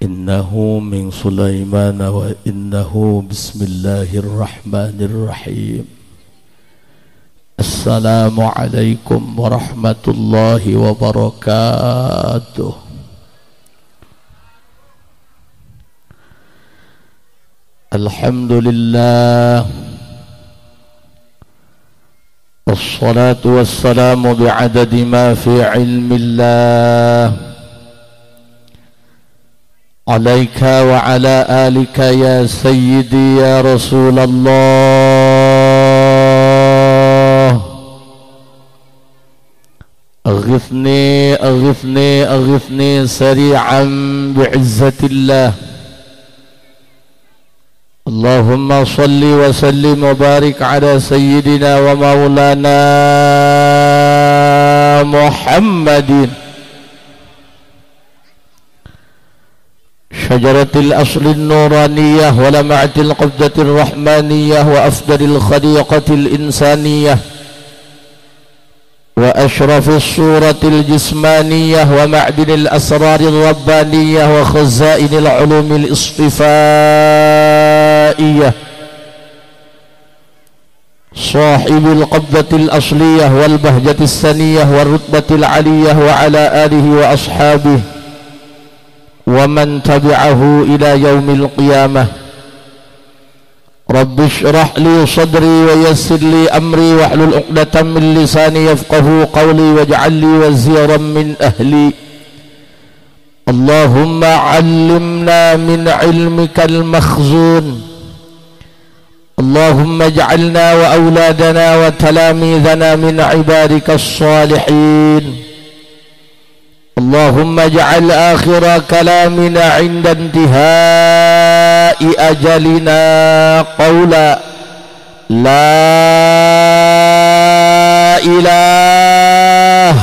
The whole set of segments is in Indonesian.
إنه من سليمان وإنه بسم الله الرحمن الرحيم. السلام عليكم ورحمة الله وبركاته. الحمد لله والصلاة والسلام بعدد ما في علم الله عليك وعلى آلك يا سيدي يا رسول الله. أغثني أغثني أغثني سريعا بعزة الله. اللهم صل وسلم وبارك على سيدنا ومولانا محمد شجرة الأصل النورانية ولمعة القبضة الرحمانية وأفضل الخليقة الإنسانية وأشرف الصورة الجسمانية ومعدن الأسرار الربانية وخزائن العلوم الاصطفائية صاحب القبضة الأصلية والبهجة السنية والرتبة العلية وعلى آله وأصحابه ومن تبعه إلى يوم القيامة. رب اشرح لي صدري ويسر لي أمري واحلل عقدة من لساني يفقه قولي واجعل لي وزيرا من أهلي. اللهم علمنا من علمك المخزون. اللهم اجعلنا وأولادنا وتلاميذنا من عبادك الصالحين. اللهم اجعل آخر كلامنا عند انتهاء أجلنا قولا لا إله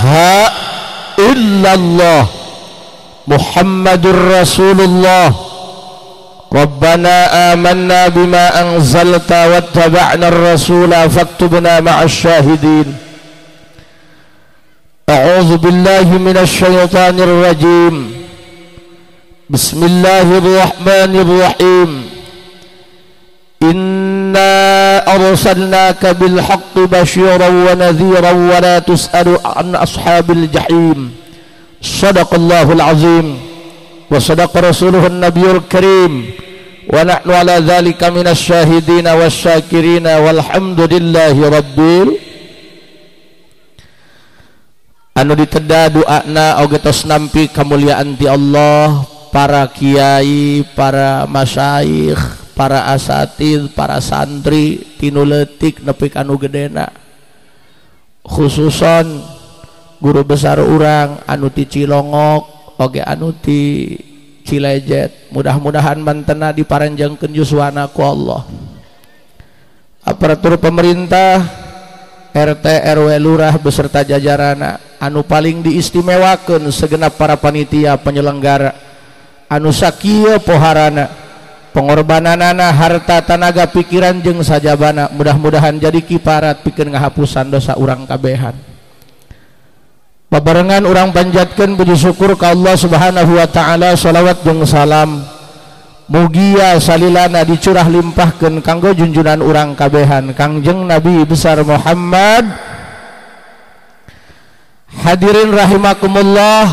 إلا الله محمد رسول الله. ربنا آمنا بما أنزلت واتبعنا الرسول فاكتبنا مع الشاهدين. أعوذ بالله من الشيطان الرجيم. بسم الله الرحمن الرحيم. إنا أرسلناك بالحق بشيرا ونذيرا ولا تسأل عن أصحاب الجحيم. صدق الله العظيم وصدق رسوله النبي الكريم ونحن على ذلك من الشاهدين والشاكرين والحمد لله رب anu diteda doana oge tos nampi kamuliaan ti Allah, para kiai, para masyayikh, para asatid, para santri tinu leutik nepi ka anu gedena, khususon guru besar urang anu ti Cilongok oge anu ti Cilejet. Mudah-mudahan mantena diparanjangkeun yuswana ku Allah. Aparatur pemerintah, RT RW lurah beserta jajarana anu paling diistimewakeun segenap para panitia penyelenggara anu sakieu poharana pengorbananana harta tanaga pikiran jeung sajabana, mudah-mudahan jadi kiparat pikeun ngahapusan dosa urang kabehan. Babarengan urang panjatkeun puji syukur ka Allah Subhanahu wa taala, shalawat jeung salam mugia salilana dicurah limpahkeun kanggo junjunan urang kabehan Kangjeng Nabi besar Muhammad. Hadirin rahimakumullah,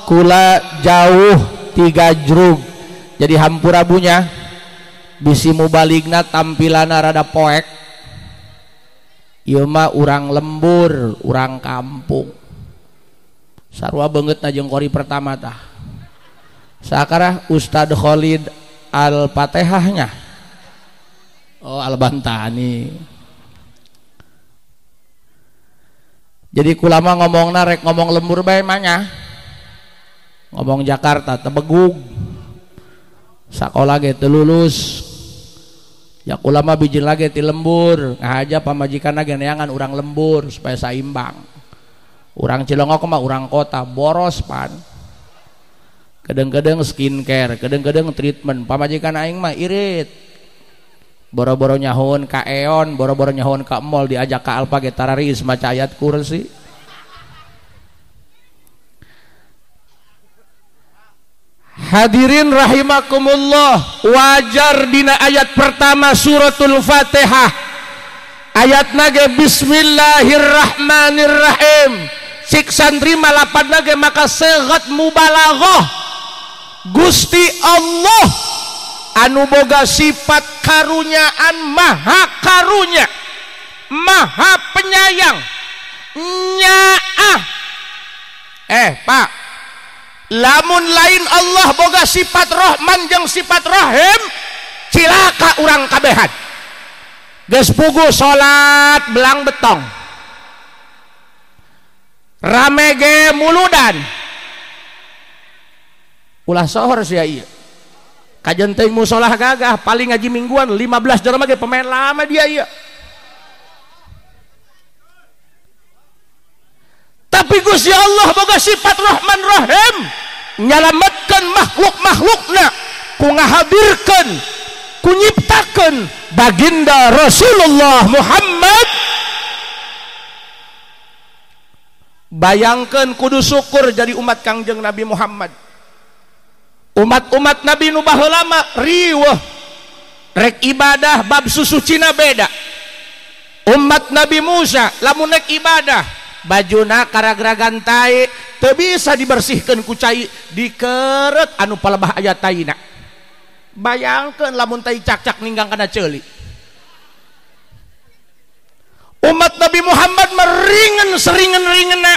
kula jauh 3 jrug jadi hampurabunya bisi mubaligna tampilana rada poek. Ieu mah urang lembur, urang kampung. Sarua beungeutna jeung kori pertama tah. Sakarah Ustad Khalid Al-Fatihahnya. Oh, Al-Bantani. Jadi kulama ngomongna rek ngomong lembur bae manya. Ngomong Jakarta tebegug. Sakola ge teu lulus. Ya kulama bijil lagi ti lembur, ngahaja pamajikanna ge neangan urang lembur supaya saimbang. Urang Cilongok mah urang kota boros pan. Kadang-kadang skincare, kadang-kadang treatment. Pamajikan aing mah irit. Boro-boro nyahun ka Eon, boro-boro nyahun ka mall, diajak ka Alpa ge tararis maca ayat kursi. Hadirin rahimakumullah, wajar dina ayat pertama suratul Fatihah ayat nage bismillahirrahmanirrahim sik santri malapan nage maka segat mubalaghah Gusti Allah anu boga sifat karunyaan maha karunya maha penyayang nyaah Pak, lamun lain Allah boga sifat Rahman jeung sifat Rahim cilaka urang kabehan geus puguh salat belang betong rame ge muludan ulah sohor sia ieu kajen teuing musolah gagah paling ngaji mingguan 15 jelema ge pemain lama dia ieu tapi Gusti Allah boga sifat Rahman Rahim nyalametkeun makhluk-makhlukna ku ngahadirkeun ku nyiptakeun baginda Rasulullah Muhammad. Bayangkeun kudu syukur jadi umat Kangjeng Nabi Muhammad. Umat-umat Nabi nu baheula mah riweuh rek ibadah bab susucina beda. Umat Nabi Musa lamun rek ibadah bajuna karagragan tai teu bisa dibersihkeun ku cai dikeret anu palebah aya taina. Bayangkeun lamun tai cak-cak ninggang kana ceuli. Umat Nabi Muhammad meringen seringen-ringenna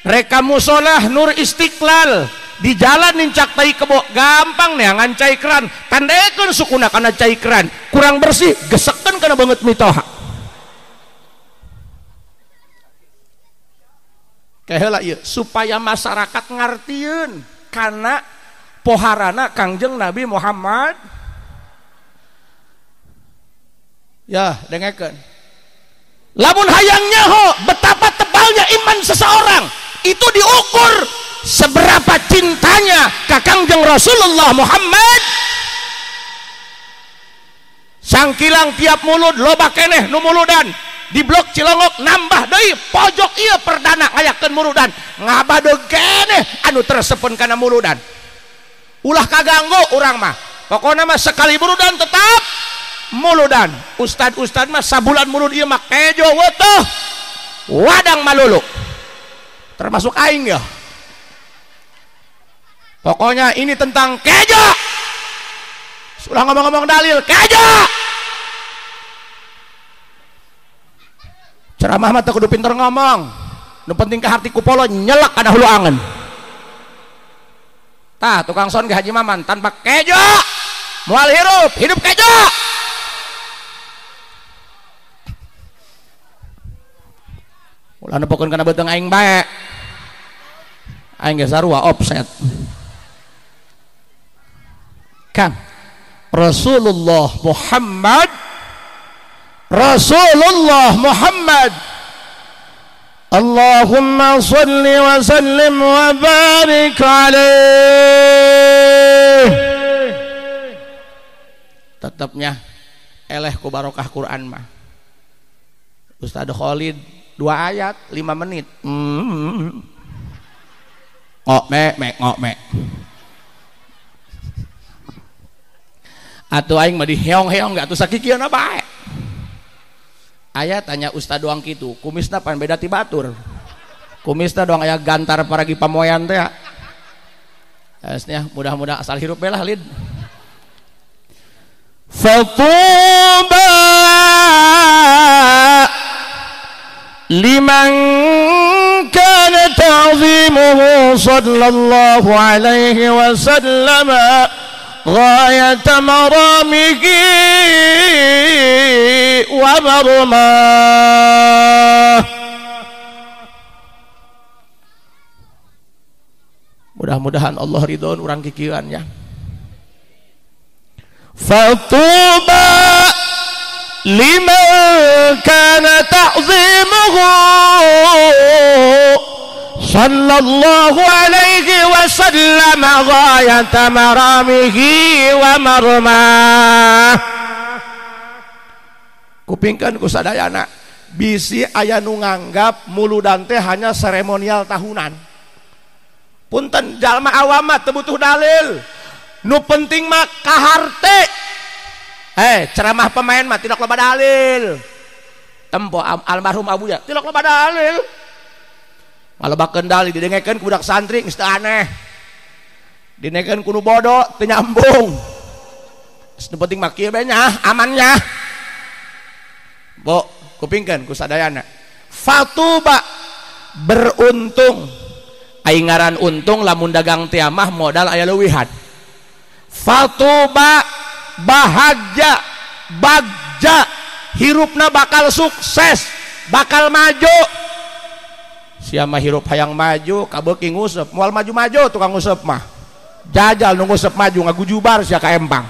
reka musolah Nur Istiqlal di jalan nincak tai kebo gampang neangan cai keran tandaekeun sukuna kana cai keran kurang bersih gesekeun kana banget mitoha. Kaheula ieu supaya masyarakat ngartieun kana poharana Kangjeng Nabi Muhammad. Ya, dengekeun. Lamun hayang nyaho betapa tebalnya iman seseorang itu diukur seberapa cintanya ka Kangjeng Rasulullah Muhammad. Sangkilang tiap mulut loba keneh nu muludan di blok Cilongok nambah deui pojok ieu perdana ngayakeun muludan ngabadeug keneh anu teresepen kana muludan ulah kaganggu urang mah pokona mah sekali muludan tetap muludan ustad mah sabulan mulud ieu mah kejo weutuh wadang malulu termasuk aing ya pokoknya ini tentang kejo sudah ngomong-ngomong dalil kejo ceramah mah teu kudu pinter ngomong nu penting ka harti kupolo nyelak kana hulu angen tah tukang son ge Haji Maman tanpa kejo moal hidup kejo ulah nepokeun kana beuteung aing bae aing ge sarua offset Kang Rasulullah Muhammad Allahumma salli wa sallim wa barik alaih tetapnya eleh ku barokah Quran mah Ustaz Khalid 2 ayat 5 menit ngok atuh aing mah diheong-heong gak atuh sakikieuna bae aya tanya Ustad doang kitu kumisna pan beda ti batur kumisna doang aya gantar paragi pamoyan teh asnya mudah-mudahan asal hirup belah lid fatuba liman kana ta'zimuhu sallallahu alaihi wasallam غاية مرامه ومرماه mudah-mudahan Allah ridhoan urang kikieuan ya fatuba liman kana ta'zimuhu sallallahu alaihi wasallam ghayata maramihi wa marmah kupingkeun ku sadayana bisi aya nu nganggap muludan teh hanya seremonial tahunan Punten jalma awam teu butuh dalil. Nu penting mah kaharte. Ceramah pemain mah tidak loba dalil. Tempo almarhum Abuya tidak loba dalil. Ngalobakeun dalil didengekeun ku budak santri geus teu aneh. Didengekeun ku nu bodoh teu nyambung. Nu penting mah kieu nya amannya. Bo kupingkeun ku sadayana. Fatuba beruntung. Aing ngaran untung lamun dagang teh mah modal aya leuwihan. Fatuba bahagia, bagja, hirupna bakal sukses, bakal maju. Siapa hirup hayang maju, kabeuki ngusep, moal maju-maju tukang ngusep mah. Jajal nu ngusep maju ngagujubar sia ka empang.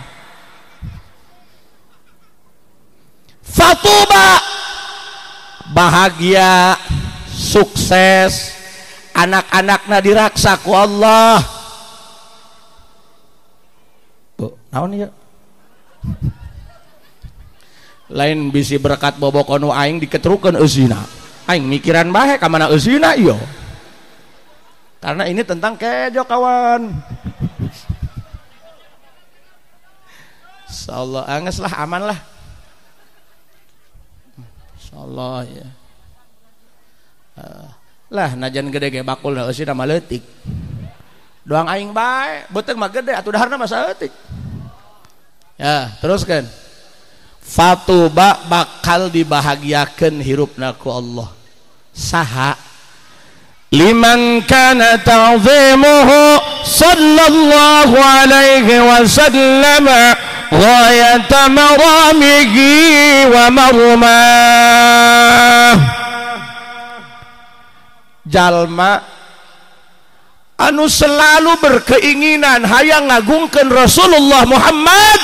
Fatuba bahagia, sukses, anak-anakna diraksa ku Allah. Naon ya? Lain bisi berkat bobok anu aing diketrukeun eusina. Aing mikiran bae ka mana eusina ieu. Karena ini tentang kejo kawan. Insyaallah anges lah, aman lah. Insyaallah ya. Lah najan gede ge bakul da eusina mah leutik. Doang aing bae, beuteung mah gede atuh daharna mah saeutik. Ya, teruskan. Fatuba bakal dibahagiakeun hirupna ku Allah. Saha? Liman kana ta'zimuhu sallallahu alaihi wasallam ghayata maramihi wa marmah. Jalma anu selalu berkeinginan hayang ngagungkeun Rasulullah Muhammad.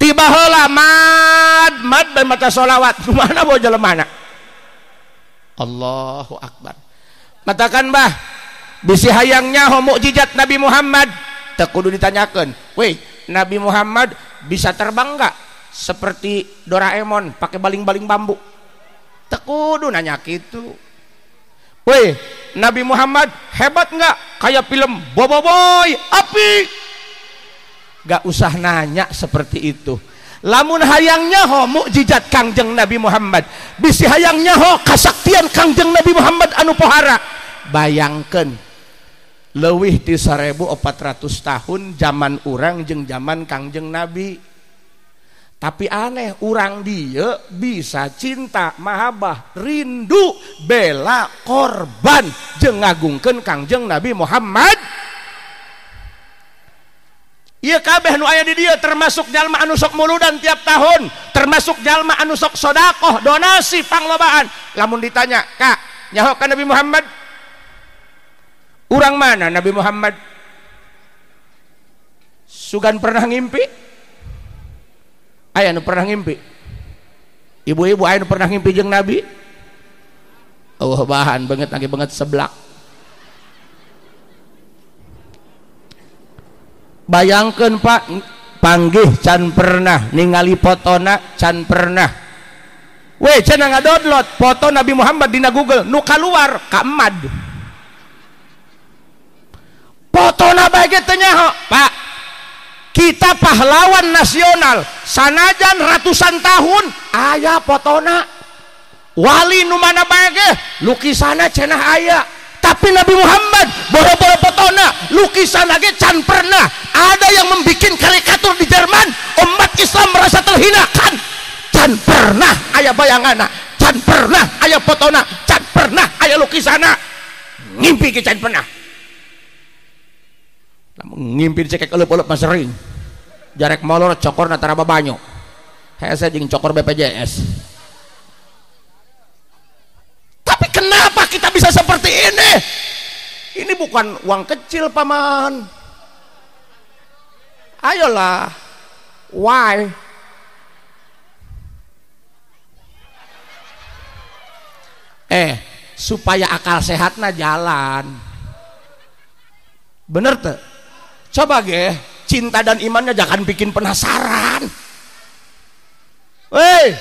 Tiba heula mad dan maca sholawat kumaha bawa jelemana. Allahu akbar. Matakan bah bisi hayangnya ho mukjizat Nabi Muhammad teu kudu ditanyakeun. Weh, Nabi Muhammad bisa terbang enggak seperti Doraemon pakai baling-baling bambu? Teu kudu nanya kitu. Weh, Nabi Muhammad hebat enggak kayak film Boboiboy api? Gak usah nanya seperti itu. Lamun hayangnya ho mukjizat Kangjeng Nabi Muhammad, bisi hayangnya ho kasaktian Kangjeng Nabi Muhammad anu pohara. Bayangkeun leuwih ti 1400 tahun zaman urang jeung zaman Kangjeng Nabi. Tapi aneh urang dieu bisa cinta, mahabbah, rindu, bela, korban jeung ngagungkeun Kangjeng Nabi Muhammad. Ieu kabeh nu aya di dieu termasuk jalma anu sok muludan tiap tahun, termasuk jalma anu sok sedekah, donasi, panglobaan. Lamun ditanya, "Kak, nyaho ka Nabi Muhammad?" Urang mana Nabi Muhammad? Sugan pernah ngimpi? Aya nu pernah ngimpi? Ibu-ibu aya nu pernah ngimpi jeung Nabi? Oh, bahan banget lagi banget seblak. Bayangkeun Pak, panggih can pernah ningali fotona can pernah. Weh, cenah ngadownload foto Nabi Muhammad dina Google, nu kaluar ka emad. Fotona bae ge teu nyaho, Pak. Kita pahlawan nasional, sanajan ratusan tahun aya fotona. Wali nu mana bae ge lukisanna cenah aya. Tapi Nabi Muhammad boro-boro fotona lukisan lagi can pernah ada yang membuat karikatur di Jerman. Umat Islam merasa terhina kan, can pernah aya bayangana, can pernah aya fotona, can pernah aya lukisanna. Ngimpi ke can pernah, ngimpi dicekek eleup-eleup mah sering jarek molor cokor natara babanyo hese jeung cokor BPJS. Tapi kenapa kita bisa seperti ini? Ini bukan uang kecil paman. Ayolah, why? Supaya akal sehatna jalan. Bener tuh? Coba ge, cinta dan imannya jangan bikin penasaran. Weh,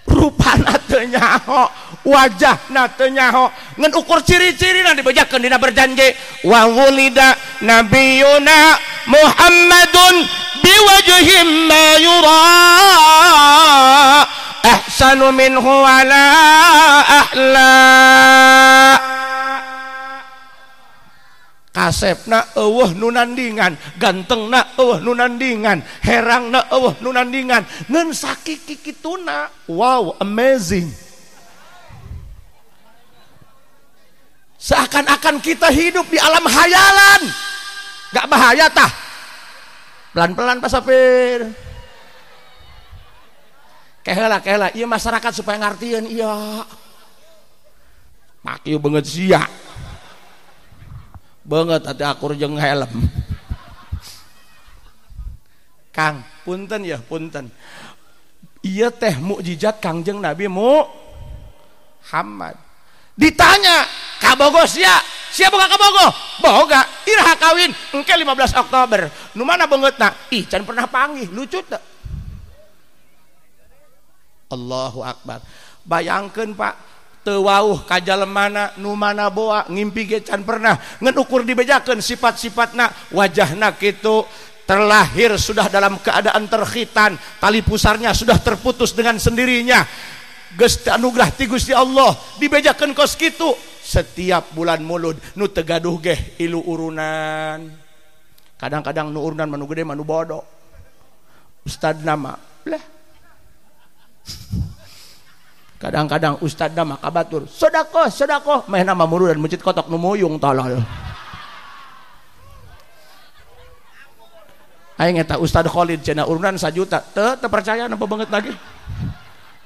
rupana teu nyaho, wajahna teu nyaho, ngan ukur ciri-cirina dibejakeun dina berjanji wa wulida nabiyuna Muhammadun biwajhim ma yura ahsanu minhu wala ahla. Kasepna eueuh nu nandingan, gantengna eueuh nu nandingan, herangna eueuh nu nandingan, ngeun sakiki kituna. Wow, amazing. Seakan-akan kita hidup di alam hayalan. Gak bahaya tah? Pelan-pelan Pak Sapir. Keheula, ieu masyarakat supaya ngartieun iya. Mak ieu beungeut sia. Banget hati akur jeung helm. Kang, punten ya, punten. Iya teh mukjizat Kangjeng Nabi Muhammad. Ditanya, kabogo sia? Sia boga kabogo? Boga, iraha kawin engke 15 Oktober. Nu mana beungeutna? Ih, can pernah panggih, lucu teh. Allahu Akbar. Bayangkeun Pak, teu wauh ka jalemana nu mana boa ngimpi ge can pernah, ngan ukur dibejakeun sifat-sifatna, wajahna kitu, terlahir sudah dalam keadaan terkhitan, tali pusarnya sudah terputus dengan sendirinya, geus anugerah ti Gusti Allah, dibejakeun kos kitu. Setiap bulan mulud nu teu gaduh ge ilu urunan, kadang-kadang nu urunan manu gede manu bodoh, ustad nama lah. Kadang-kadang ustad nama kabatur sodako meh nama muru dan mencit kotok nu muyung tolol. Aing eta Ustad Khalid cenah urunan 1 juta teu percaya napa banget lagi.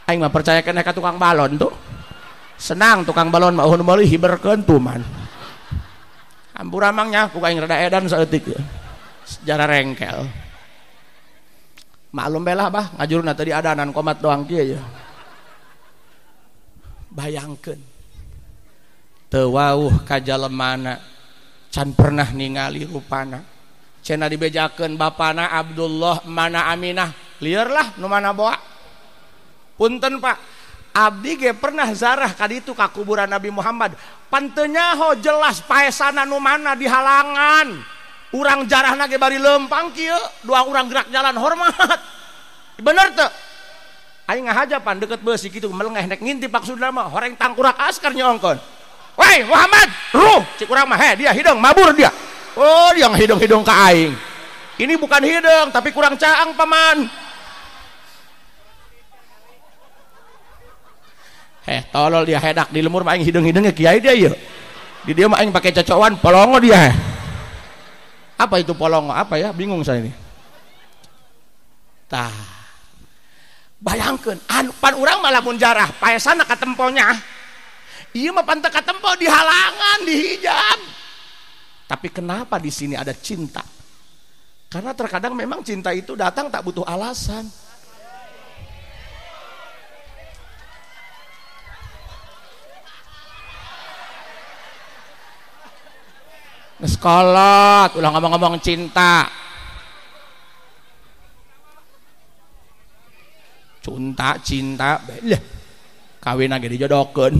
Aing mah percaya keneh ka tukang balon tuh. Senang tukang balon mah uhun meuli hiberkeun tuman. Ampura mangnya ku aing rada edan saeutik. Sejarah rengkel. Maklum belah bah ngajurna tadi adanan komat doang kieu ya. Bayangkeun teu wauh ka jalemana can pernah ningali rupana, cenah dibejakeun bapana Abdullah mana Aminah, lieur lah nu mana boa. Punten Pak, abdi ge pernah zarah ka ditu ka kuburan Nabi Muhammad, pan teu nyaho jelas paesana nu mana di halangan. Urang jarahna ge bari leumpang kieu, dua urang gerak jalan hormat. Bener teu? Aing ngahajapan deket beusi kitu melengeh nek ngintip maksudna mah horeng tangkurak askar nyongkon. Woi Muhammad, ruh cik urang mah dia hidung mabur dia. Oh, dia hidung-hidung ka aing. Ini bukan hidung tapi kurang caang paman. Tolol dia hedak di lemur mah aing hidung-hidungnya kiai dia ieu. Di dia mah aing pakai cocokan polongo dia. Apa itu polongo? Apa ya? Bingung saya ini. Tah. Bayangkeun pan urang mah lamun jarah paesana ka temponya. Ieu mah pan teu katempo di halangan, di hijab. Tapi kenapa di sini ada cinta? Karena terkadang memang cinta itu datang tak butuh alasan. Neskolot ulah ngomong-ngomong cinta. Cinta lah kawin lagi dijodohkeun.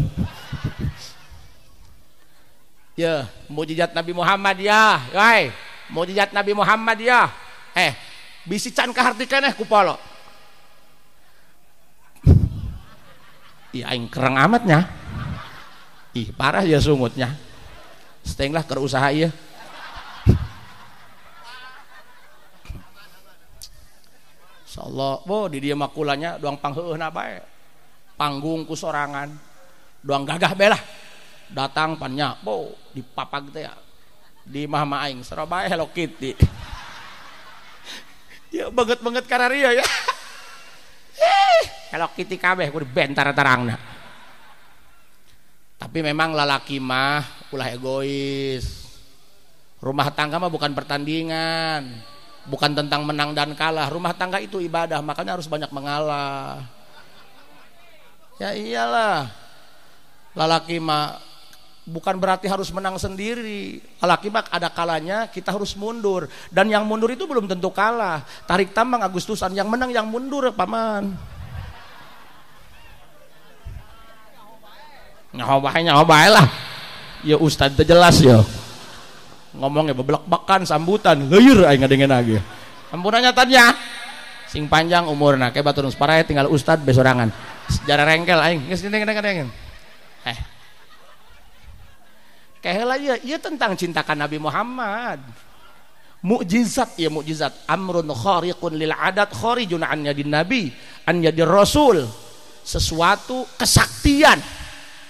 Ya mukjizat Nabi Muhammad ya wai mukjizat Nabi Muhammad ya bisi can kahartikeun ku polo. Ih aing kereng amatnya. Ih parah ya sungutnya. Steng lah keur usaha ieu. Insyaallah, di dia makulanya doang pangheueuna bae. Panggung ku sorangan. Doang gagah belah. Datang pannya, dipapag teh ya. Di mah aing Surabaya Hello Kitty. Ya banget-banget kararia ya. Hello Kitty kabeh ku dibentar tarangna. Tapi memang lalaki mah ulah egois. Rumah tangga mah bukan pertandingan. Bukan tentang menang dan kalah. Rumah tangga itu ibadah, makanya harus banyak mengalah. Ya iyalah. Lalaki mah bukan berarti harus menang sendiri. Lalaki mah ada kalanya kita harus mundur. Dan yang mundur itu belum tentu kalah. Tarik tambang Agustusan, yang menang yang mundur paman. nyobain lah ya Ustad teh jelas ya ngomongnya beblek-bekan sambutan heueur aing ngadengen lagi ampunanya tanya sing panjang umurna kayak batur separae tinggal Ustad besorangan sejarah rengkel aing geus dengen kaheula ieu tentang cintakan Nabi Muhammad mukjizat ya mukjizat amrun khariqun lil adat kharijun an yadin nabi an yadir rasul sesuatu kesaktian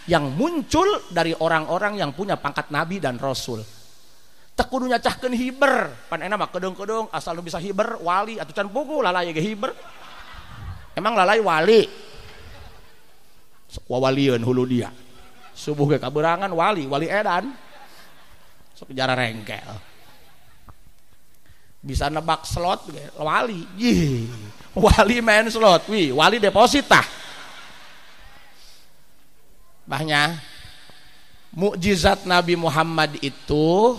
yang muncul dari orang-orang yang punya pangkat nabi dan rasul teu kudu nyacahkeun hiber pan enak mah kedeung-kedeung asal nu bisa hiber wali atuh can pugu lalai ge hiber emang lalai wali sok wawalieun hulu dia subuh ge kaberangan wali edan sok jara rengkel bisa nebak slot ge wali wali main slot wali deposit tah bahnya mukjizat Nabi Muhammad itu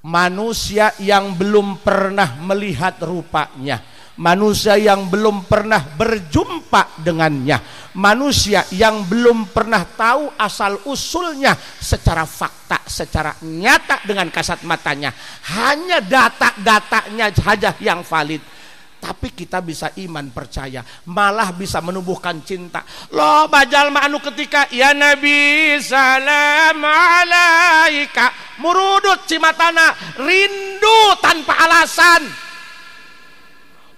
manusia yang belum pernah melihat rupanya, manusia yang belum pernah berjumpa dengannya, manusia yang belum pernah tahu asal usulnya secara fakta, secara nyata dengan kasat matanya, hanya data-datanya saja yang valid. Tapi kita bisa iman percaya, malah bisa menumbuhkan cinta. Loh bajal ma anu ketika ya Nabi salam alaika murudut cimatana rindu tanpa alasan.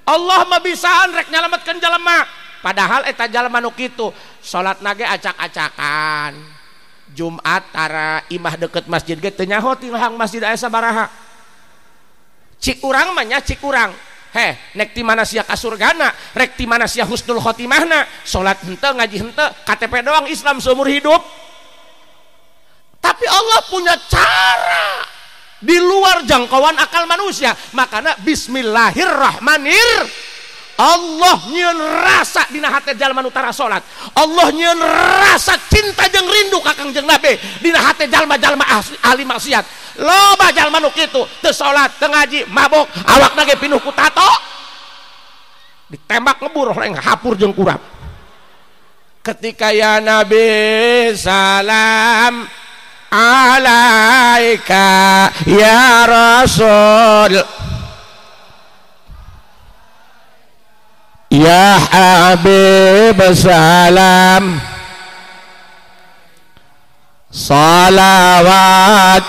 Allah mah bisaan rek nyalametkeun jalema. Padahal eta jalema nu kitu salat nage acak-acakan. Jumat tara imah deket masjid ge teu nyaho tilahang masjid aya sabaraha. Cik urang mah nya cik urang. Nek ti mana sia kasurgana, rek ti mana sia husnul khotimahna, salat henteu ngaji henteu, KTP doang Islam seumur hidup. Tapi Allah punya cara di luar jangkauan akal manusia. Makanya bismillahirrahmanirrahim. Allah nyieun rasa dina hate jalma nu tara salat. Allah nyieun rasa cinta jeung rindu ka Kangjeng Nabi dina hate jalma-jalma ahli maksiat. Loba jalma nu kitu teu salat, teu ngaji, mabok, awakna ge pinuh ku tato. Ditembak ngebur oleh hapur jeung kurap. Ketika ya Nabi salam alaika ya Rasul ya Habib salam salawat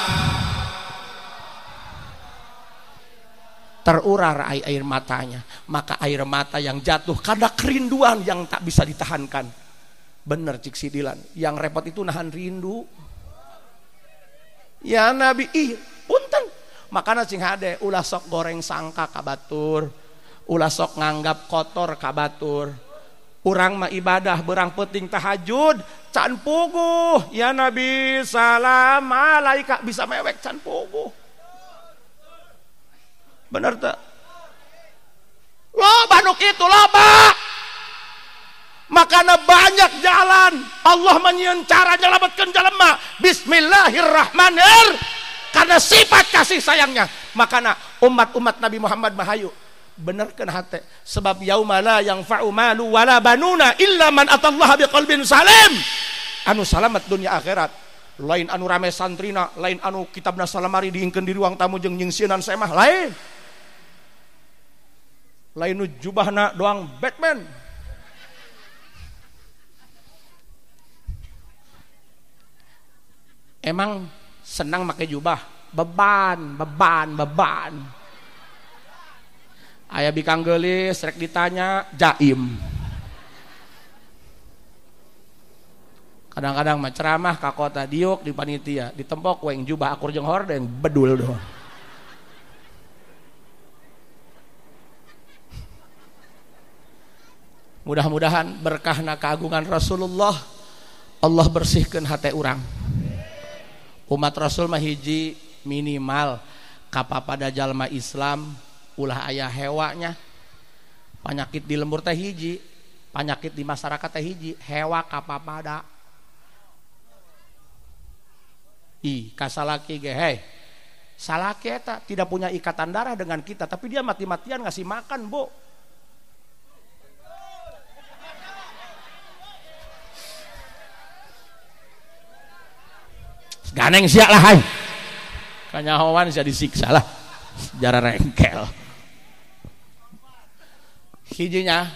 terurar air matanya. Maka air mata yang jatuh karena kerinduan yang tak bisa ditahankan. Bener cik sidilan yang repot itu nahan rindu ya Nabi punten makana cing hade ulah sok goreng sangka kabatur ulah sok nganggap kotor kabatur urang mah ibadah berang penting tahajud can puguh ya Nabi salam malaika bisa mewek can puguh bener tak loba nu kitu loba makana banyak jalan Allah menyieun cara nyelametkeun jalema bismillahirrahmanirrahim karena sifat kasih sayangnya makana umat-umat Nabi Muhammad mahayu benerkeun hate sebab yauma la yanfa'u malu wala banuna illa man atallaha biqalbin salim anu salamet dunia akhirat lain anu rame santrina lain anu kitabna salamari diingkeun di ruang tamu jeung nyingsieunan semah lain nu jubahna doang Batman emang senang make jubah beban aya bikang geulis rek ditanya jaim kadang-kadang mah ceramah ka kota diuk di panitia ditempok weng jubah akur jeung hordeng bedul doang mudah-mudahan berkahna keagungan Rasulullah Allah bersihkeun hate urang umat Rasul mah hiji minimal kapapada jalma Islam ulah aya hewanya penyakit di lembur teh hiji penyakit di masyarakat teh hiji hewa kapapada kasalaki ge salaki eta tidak punya ikatan darah dengan kita tapi dia mati-matian ngasih makan bu ganeng sia lah hai kanyahoan sia disiksa lah sejarah rengkel hijinya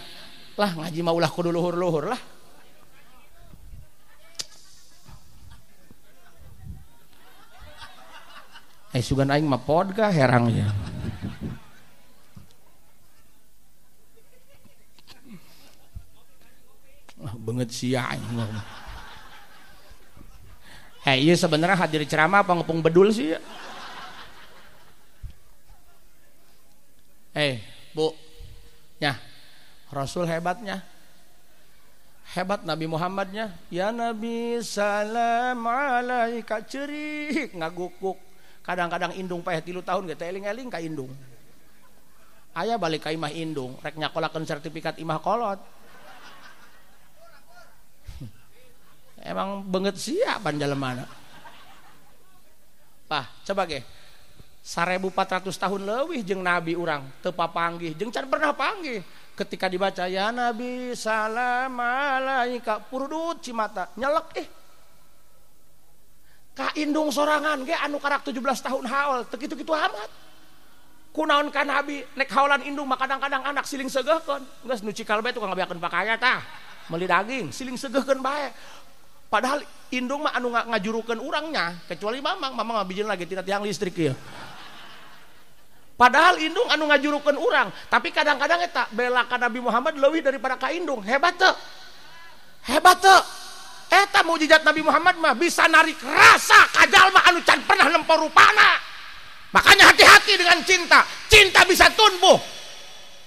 lah ngaji mah ulah kudu luhur-luhur lah sugan aing mah podga herang ya banget sia aing iya sebenarnya hadir ceramah apa ngepung bedul sih ya Bu nya Rasul hebatnya hebat Nabi Muhammadnya ya Nabi salam alaika cerik ngagukuk kadang-kadang indung payah 3 tahun ge teh eling-eling ka indung aya balik ka imah indung rek nyakolakeun sertifikat imah kolot emang banget sia pan jalemana Pah coba ge 1400 tahun leuwih jeung nabi urang teu papanggih jeung can pernah panggih ketika dibaca ya Nabi salam alaika purudut cimata nyelek ka indung sorangan ge anu karak 17 tahun haul teu kitu-kitu amat kunaon ka nabi nek haolan indung mah kadang-kadang anak siling segehkeun geus nu cikal bae tukang ngabeakeun pakaya tah meuli daging siling segehkeun bae padahal indung mah anu ngajurukeun urangnya kecuali mamang mah bijil lagi tidak tiang listrik ya padahal indung anu ngajurukeun urang tapi kadang-kadang eta bela ka Nabi Muhammad leuwih daripada ka indung hebat teu eta mukjizat Nabi Muhammad mah bisa narik rasa ka jalma anu can pernah lempo rupana makanya hati-hati dengan cinta bisa tumbuh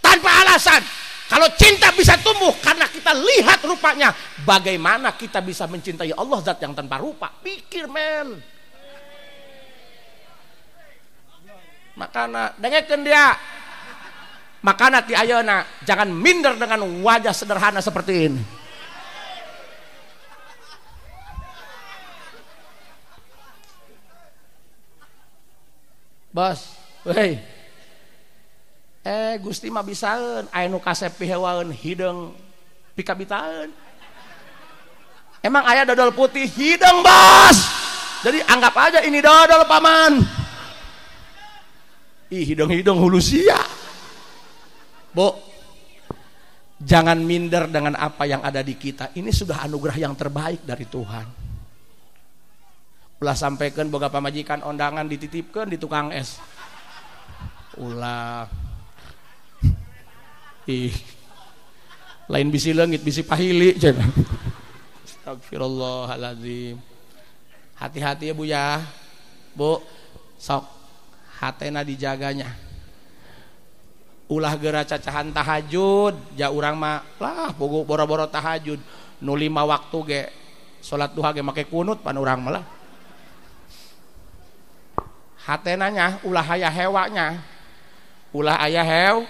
tanpa alasan kalau cinta bisa tumbuh karena kita lihat rupanya bagaimana kita bisa mencintai Allah zat yang tanpa rupa pikir men makana dengekeun dia makana ti ayeuna jangan minder dengan wajah sederhana seperti ini bos weh Gusti mah bisaeun aya nu kasep pihewaeun hideung pikabitaeun emang aya dodol putih hideung bos jadi anggap aja ini dodol paman hidung-hidung hulu sia Bu jangan minder dengan apa yang ada di kita ini sudah anugerah yang terbaik dari Tuhan ulah sampaikan boga pamajikan ondangan dititipkan di tukang es ulah lain bisi leungit bisi pahili cenah astagfirullahalazim hati-hati ya Bu ya Bu sok hatena dijaganya ulah geura cacahan tahajud ja urang mah lah bogo boro-boro tahajud nu 5 waktu ge salat duha ge make kunut pan urang mah lah hatena nya ulah aya hewanya ulah aya hew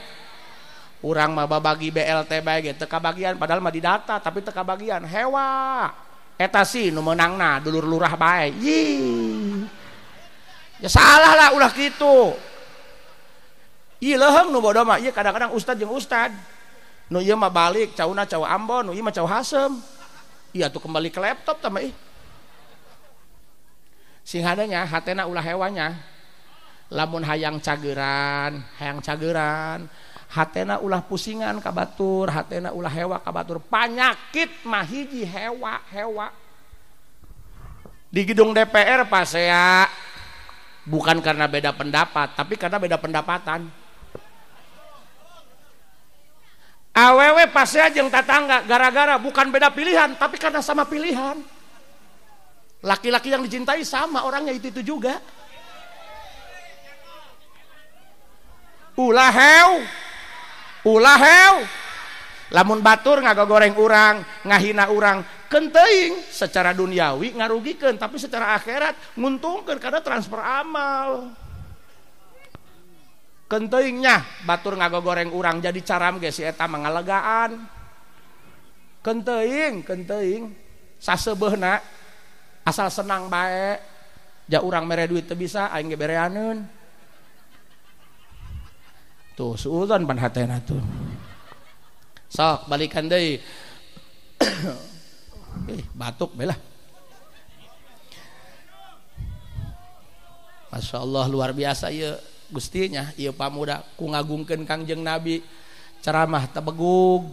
urang mah babagi BLT bae ge teu kabagian padahal mah didata tapi teu kabagian hewa eta sih nu meunangna dulur lurah bae ya salah lah ulah gitu iya leuheung nu bodoh mah iya kadang-kadang ustad jeung ustad nu ieu mah balik cauna cau Ambon nu ieu mah cau Hasem iya tuh kembali ke laptop tah mah sing hadanya hatena ulah hewanya lamun hayang cageran hatena ulah pusingan ka batur hatena ulah hewa ka batur panyakit mah hiji hewa di gedung DPR pasea bukan karena beda pendapat tapi karena beda pendapatan awewe pasea jeung tatangga gara-gara bukan beda pilihan tapi karena sama pilihan laki-laki yang dicintai sama orangnya itu juga ulah hew lamun batur ngagogoreng urang ngahina urang kenteuing secara duniawi ngarugikeun tapi secara akhirat nguntungkeun karena transfer amal kenteuingnya batur ngagogoreng urang jadi caram ge si eta mah ngalegaan kenteuing sasebeuna asal senang bae ja urang mere duit teu bisa aing ge bereaneun tuh suudzon pan hatena tuh sok balikan deui batuk belah Masya Allah luar biasa ya gustinya iya pamuda ku ngagungkeun Kangjeng Nabi ceramah tebegug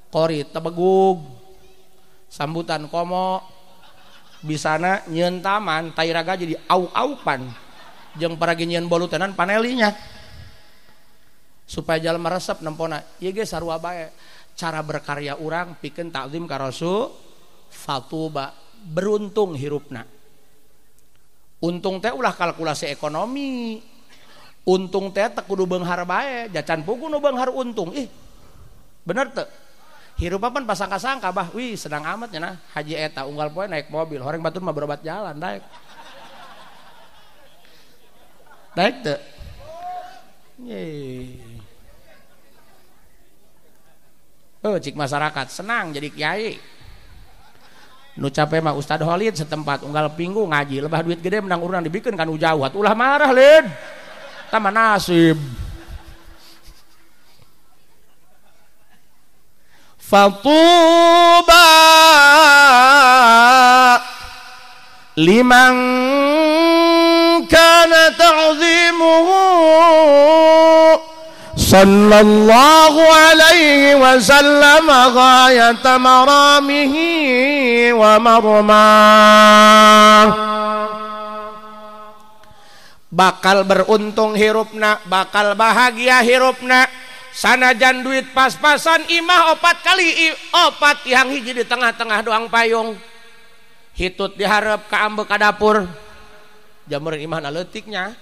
qori tebegug sambutan komo bisana nyeun taman tairaga jadi au-aupan jeung paragi nyieun bolutenan panelinya supaya jalan meresep nempona ieu ge sarua bae cara berkarya urang pikeun takzim ka Rasul fatuba beruntung hirupna. Untung teh ulah kalkulasi ekonomi. Untung teh teu kudu beunghar bae, jacan pugu nu beunghar untung. Ih. Bener teu? Hirup pan pasangka-sangka bah, wih sedang amat nya nah. Haji eta unggal poe naik mobil, horeng batur mah berobat jalan daek. Daek teu? Yeay. Cik masyarakat senang jadi kiai. Nu capek mah Ustad Holid setempat unggal pinggu ngaji lebah duit gede menang urang dibikeun kan ujawat ulah marah lid tama nasib fatuba liman kana ta'zimuhu sallallahu alaihi wasallam ghayata maramihi wa marmah bakal beruntung hirupna bakal bahagia hirupna sanajan duit pas-pasan imah 4 kali 4 yang hiji di tengah-tengah doang payung hitut diharap ka ambe ka dapur jamur imahna leutiknya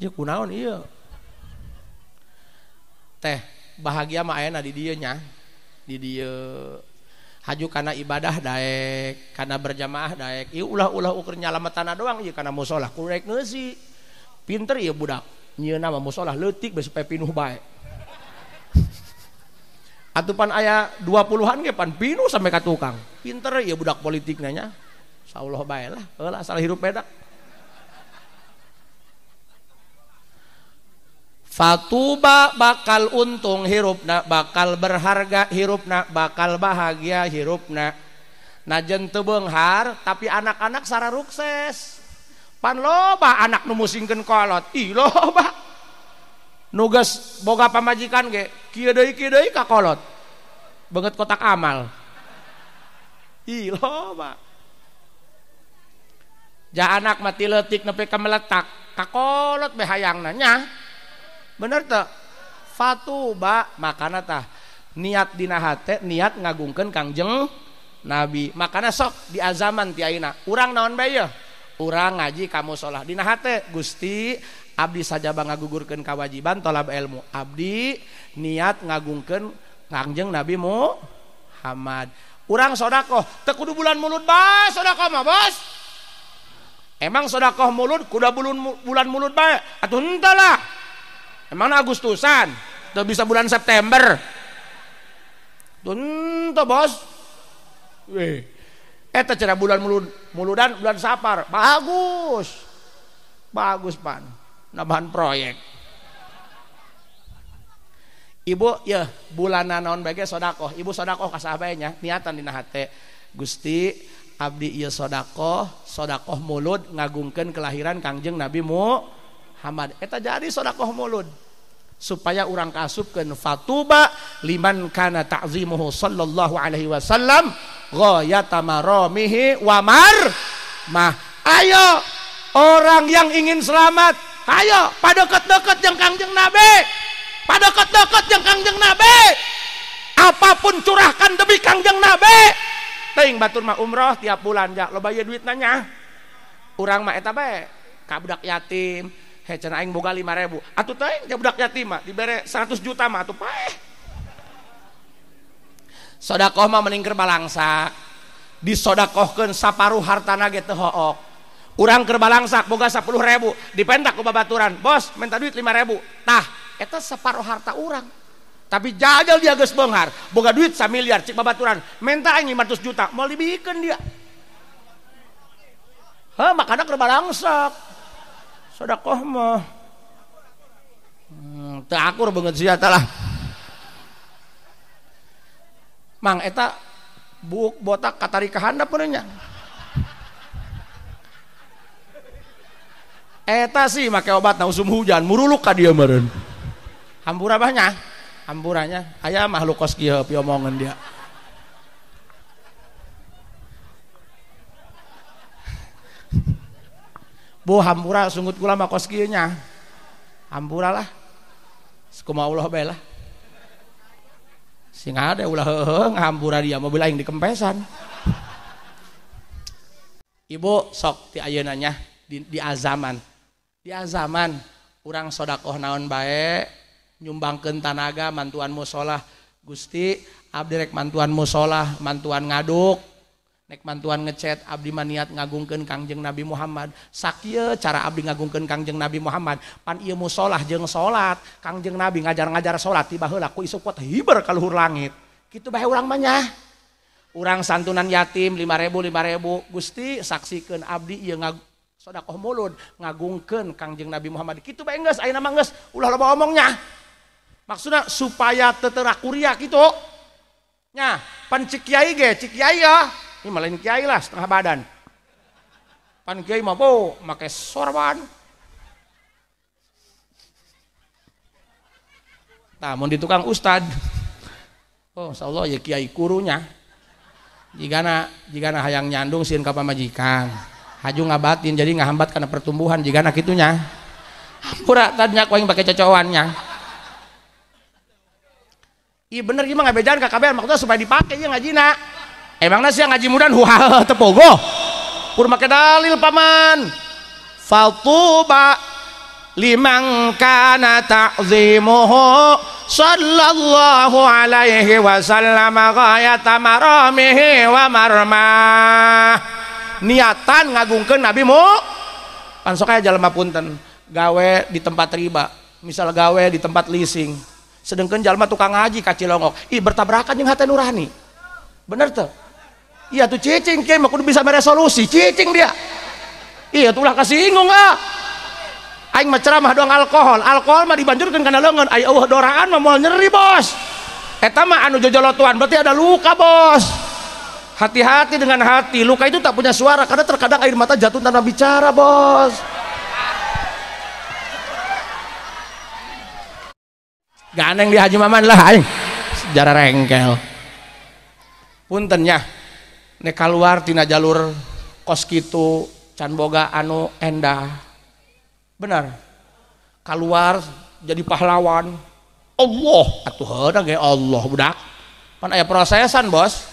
ya kunaon iya teh bahagia mah ayeuna di dieu nya di dieu haju kana ibadah daek kana berjamaah daek ieu ulah-ulah ukur nyalametana doang ieu kana musholah kurek neusi pinter ieu budak nyieuna mah musholah leutik bae supaya pinuh bae atupan aya 20-an ge pan pinuh sampai ka tukang pinter ieu budak politikna nya insyaallah bae lah heula asal hirup bedak. Fatuba bakal untung hirupna bakal berharga hirupna bakal bahagia hirupna najen teu beunghar tapi anak-anak sararukses pan loba anak nu musingkeun kolot ih loba nu geus boga pamajikan ge kieu deui ka kolot beungeut kotak amal ih loba ja anak mati leutik nepi ka meletak ka kolot be hayangna nya bener teh fatuba makana tah niat dina hate niat ngagungkeun Kangjeng Nabi makana sok di azaman ti ayeuna urang naon bae ye urang ngaji ka musholah dina hate Gusti abdi sajaba ngagugurkeun kawajiban tolab ilmu abdi niat ngagungkeun Kangjeng Nabi Muhammad urang sedekah teu kudu bulan mulut bae sedekah mah bos emang sedekah mulut kudu bulan mulut bae atuh henteu lah emang Agustusan, tuh bisa bulan September, tuh bos, weh, eta cara bulan muludan bulan Sapar, bagus pan, nambahan proyek. Ibu ya bulanan naon bae sedekah, ibu sedekah ka saha bae nya, niatan dina hate, Gusti abdi ieu sedekah mulud ngagungkeun kelahiran Kangjeng Nabi Muhammad eta jadi sedekah mulud supaya urang kaasupkeun fatuba liman kana ta'zimuhu sallallahu alaihi wasallam ghayata maramihi wa mah ayo orang yang ingin selamat ayo padeket-deket jeung Kangjeng Nabi padeket-deket jeung Kangjeng Nabi apapun curahkan demi Kangjeng Nabi teuing batur mah umroh tiap bulan ja loba ieu duitna nya urang mah eta bae ka budak yatim cenah aing boga 5.000 atuh teh nya budak yatim mah dibere 100 juta mah atuh paeh sedekah mah mending keur balangsak disodakohkeun saparuh hartana ge teu hook urang keur balangsak boga 10.000 dipentak ku babaturan bos minta duit 5.000 tah eta saparuh harta urang tapi jajal dia geus beunghar boga duit 1 miliar cik babaturan minta aing 500 juta moal dibikeun dia heuh makana keur balangsak sedekah mah teu akur beungeut sia tah lah mang eta buuk botak katarikahan da peureun nya eta sih make obat na usum hujan muruluk ka dieu meureun. Hampura banyak, hampuranya aya makhluk kos kieu piomongan dia. Bu hampura sunggut kula mah kos kieu nya. Hampura lah. Kumaha Allah bae lah. Sing ada ulah heuheung hampura dia mobil aing dikempesan. Ibu sok ti ayeuna nya di azaman. Di azaman urang sodakoh naon bae nyumbangkeun tanaga mantuan musholah. Gusti abdi rek mantuan musholah, mantuan ngaduk, nek mantuan ngecet abdi mah niat ngagungkeun Kangjeng Nabi Muhammad. Sakieu cara abdi ngagungkeun Kangjeng Nabi Muhammad. Pan ieu musholah jeung salat, Kangjeng Nabi ngajar-ngajar salat tiba heula ku isuk pot hiber ka luhur langit. Kitu bae urang mah nya. Urang santunan yatim 5.000 Gusti saksikeun abdi ieu sodakoh mulud ngagungkeun Kangjeng Nabi Muhammad. Kitu bae geus ayeuna mah geus ulah loba omongnya. Maksudna supaya teu terakuria kitu. Nya, pan cik kiai ge, cik kiai ya. Ini malah kiai lah setengah badan. Pan kiai mah po make sorban. Nah, mun di tukang ustad. Oh, insyaallah ya kiai kurunya. Jigana hayang nyandung sieun ka pamajikan. Haju ngabatin jadi ngahambat karena pertumbuhan jigana kitunya. Hampura tadnya ku aing bake cocowannya. Iya bener gimana ngabejan ka kabeh maksudnya supaya dipake ieu ngajina. Emangna sia ngaji mudan huha tepogo. Kur make dalil paman. Fatuba liman kana ta'zimuhu sallallahu alaihi wasallam ghayata maramihi wa marmah. Niatan ngagungkeun Nabi mu pan sok aya jalma punten gawe di tempat riba, misal gawe di tempat leasing. Sedangkan jalma tukang ngaji ka Cilongok, ih bertabrakan jeung hate nurani. Bener tuh? Iya tuh cicing kieu mah kudu bisa meresolusi, cicing dia. Iya tuh ulah kasinggung ah. Aing mah ceramah doang alkohol mah dibanjurkeun kana leungeun, aya eueuh doraan mah moal nyeri bos. Eta mah anu jojolotuan berarti ada luka bos. Hati-hati dengan hati, luka itu tak punya suara karena terkadang air mata jatuh tanpa bicara bos. Ganeng di Haji Maman lah aing sejarah rengkel. Puntennya nek kaluar tina jalur kos kitu can boga anu endah. Benar. Kaluar jadi pahlawan. Allah atuh heureuh ge Allah budak. Pan aya prosesan bos.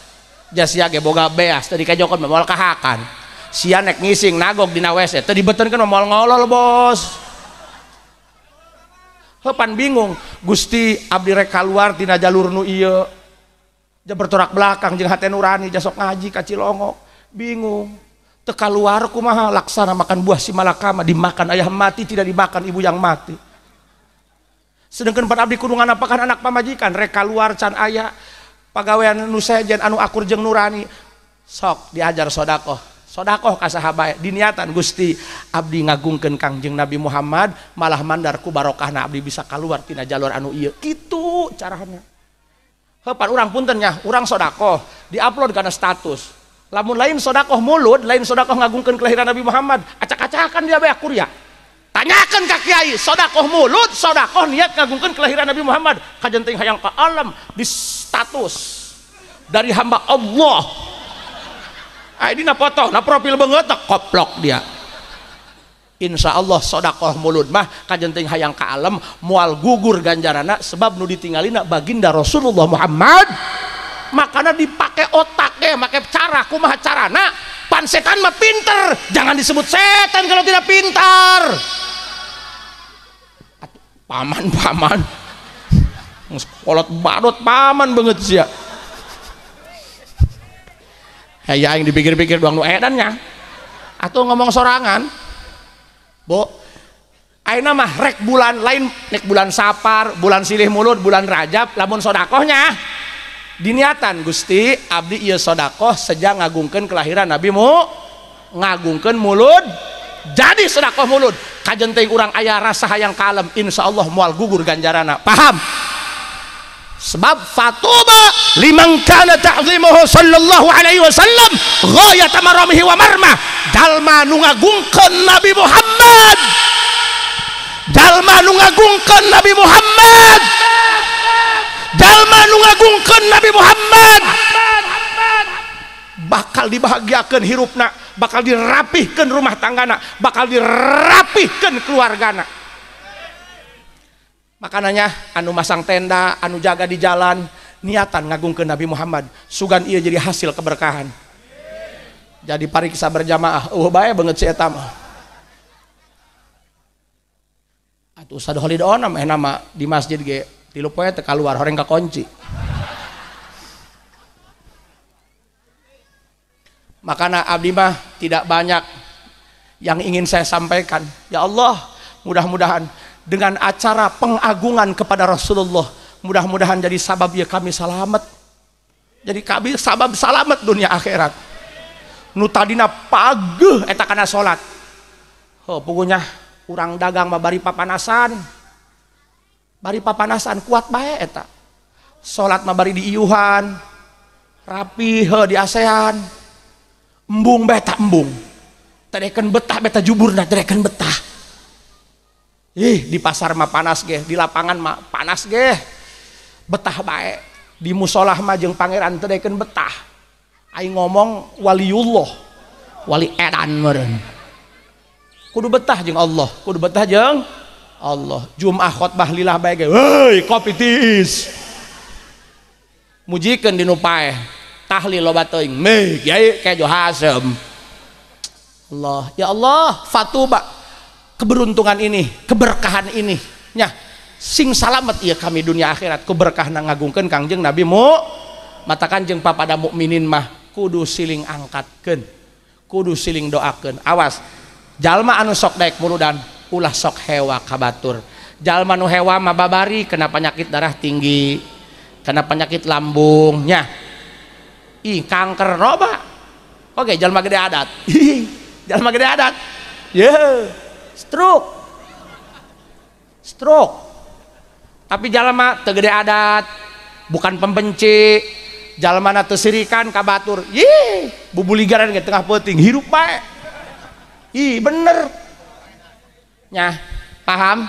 Jas sia ge boga beas tadi kajokon moal kahakan. Sia nek ngising nagog dina WC teu dibeuteunkeun moal ngolol bos. Pan bingung Gusti abdi rek kaluar tina jalur nu ieu ja bertorak belakang jeung hate nurani jasok ngaji ka Cilongok bingung teu kaluar kumaha laksana makan buah si malakama dimakan ayah mati tidak dimakan ibu yang mati. Sedangkan pan abdi kudu nganapakan anak pamajikan rek kaluar can aya pagawean nu sejen anu akur jeung nurani sok diajar sodakoh ka sahabat diniatan Gusti abdi ngagungkeun Kangjeng Nabi Muhammad malah mandar ku barokahna abdi bisa kaluar tina jalur anu ieu kitu carana. Heupan urang punten nya urang sodakoh diupload kana status lamun lain sodakoh mulut lain sodakoh ngagungkeun kelahiran Nabi Muhammad acak-acakan dia bae kuria tanyakeun ka kiai sodakoh mulut sodakoh niat ngagungkeun kelahiran Nabi Muhammad kajenting hayang ka alam di status dari hamba Allah. Dina foto, na profil banget, koplok dia. Insya Allah sodakoh mulut mah kajenting hayang ka alam mual gugur ganjarana sebab nu ditinggalina baginda Rasulullah Muhammad. Makanya dipake otaknya, make cara kumaha carana. Pan setan mah pinter, jangan disebut setan kalau tidak pintar. Paman, kolot badot paman banget sih ya. Ya yang dipikir-pikir doang nu edannya atau ngomong sorangan bo ayeuna mah rek bulan lain nek bulan Sapar bulan silih mulut bulan Rajab lamun sodakohnya diniatan Gusti abdi ieu sodakoh sejak ngagungkeun kelahiran Nabi mu ngagungkeun mulut jadi sodakoh mulut kajenting urang aya rasa hayang kalem insyaallah moal gugur ganjarana paham. Sebab fatuba liman kana ta'zimuhu sallallahu alaihi wasallam ghayata maramihi wa marmah dalma nu ngagungkeun Nabi Muhammad jalma nu ngagungkeun Nabi Muhammad, jalma nu ngagungkeun Nabi Muhammad bakal dibahagiakeun hirupna, bakal dirapihkeun rumah tanggana, bakal dirapihkeun keluargana. Makananya anu masang tenda, anu jaga di jalan, niatan ngagungkeun Nabi Muhammad, sugan ieu jadi hasil keberkahan. Jadi pariksa berjamaah, bae banget si eta mah. Atuh sadoholidoona mah nama di masjid ge, tilu poe teh kaluar horeng kakunci. Makanya abdi mah tidak banyak yang ingin saya sampaikan. Ya Allah, mudah-mudahan dengan acara pengagungan kepada Rasulullah, mudah-mudahan jadi sabab ya kami selamat. Jadi kami sabab selamat dunia akhirat. Nu tadina pageuh eta kana salat. Oh, pokoknya urang dagang mah bari papanasan. Bari papanasan kuat bae eta. Salat mah bari diiuhan. Rapi di ASEAN. Embung beta embung, tereken betah beta juburna tereken betah. Di pasar mah panas ge, di lapangan mah panas ge, betah bae. Di musolah mah jeung pangeran tereken betah. Aing ngomong waliullah, wali edan meureun. Kudu betah jeung Allah, kudu betah jeung Allah. Jumat khotbah lillah bae ge, heuy kopi tiis. Mujikeun di nu paeh. Tahlil loba teuing meh kiai kejo hasem. Allah, ya Allah, fatuba keberuntungan ini, keberkahan ini nya sing salamet ieu kami dunia akhirat, keberkahan ngagungkeun Kangjeng Nabi mu matakan jeung papada mukminin mah kudu siling angkatkeun, kudu siling doakeun. Awas jalma anu sok daek muludan ulah sok hewa kabatur. Jalma nu hewa mah babari kena penyakit darah tinggi, kena penyakit lambung nya. Kanker roba. Oke, jalma gede adat. Jalma gede adat. Stroke. Stroke. Tapi jalma teu gede adat, bukan pembenci. Jalma na teu sirikan ka batur. Bubuligaran ge tengah peuting, hirup bae. Bener. Nya, paham?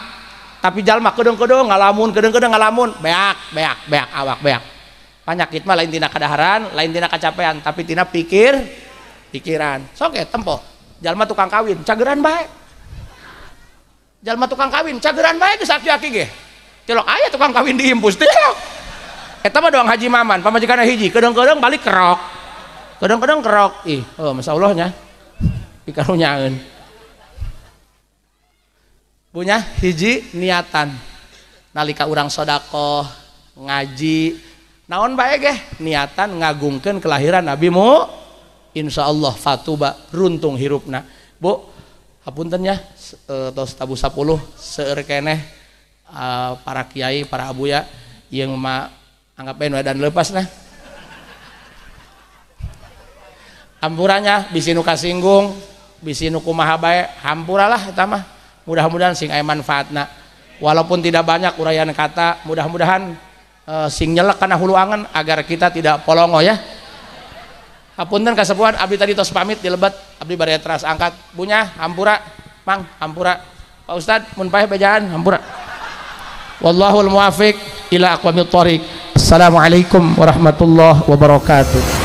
Tapi jalma kedeng-kedeng ngalamun, kedeng-kedeng ngalamun, beak awak beak. Penyakit mah lain tina kadaharan, lain tina kacapean, tapi tina pikiran. Sok tempo. Jalma tukang kawin, cageran bae. Jalma tukang kawin, cageran bae geus aki-aki ge. Tilok aya tukang kawin diimpus tilok. Eta mah doang haji maman, pamajikanna hiji, kedeng-kedeng balik kerok. Kedeng-kedeng kerok. Masyaallah nya. Pikarunyaeun. Punya hiji niatan. Nalika urang sedekah, ngaji, naon bae ge niatan ngagungkeun kelahiran Nabi mu insyaallah fatuba runtung hirupna. Bu hapunten nya tos tabu 10 seueur keneh para kiai para abuya yang mah anggap bae nu edan leupas nah. Ampurannya bisi nu kasinggung, bisi nu kumaha bae hampuralah eta mah. Mudah-mudahan sing aya manfaatna. Walaupun tidak banyak uraian kata, mudah-mudahan sing nyelek kana hulu angen agar kita tidak polongo ya. Hapunten kasepuhan abdi tadi tos pamit dilebet abdi bari teras angkat bunya hampura mang hampura Pak Ustad mun paeh bejaan hampura. Wallahul muwafiq ila aqwamit thoriq. Assalamualaikum warahmatullahi wabarakatuh.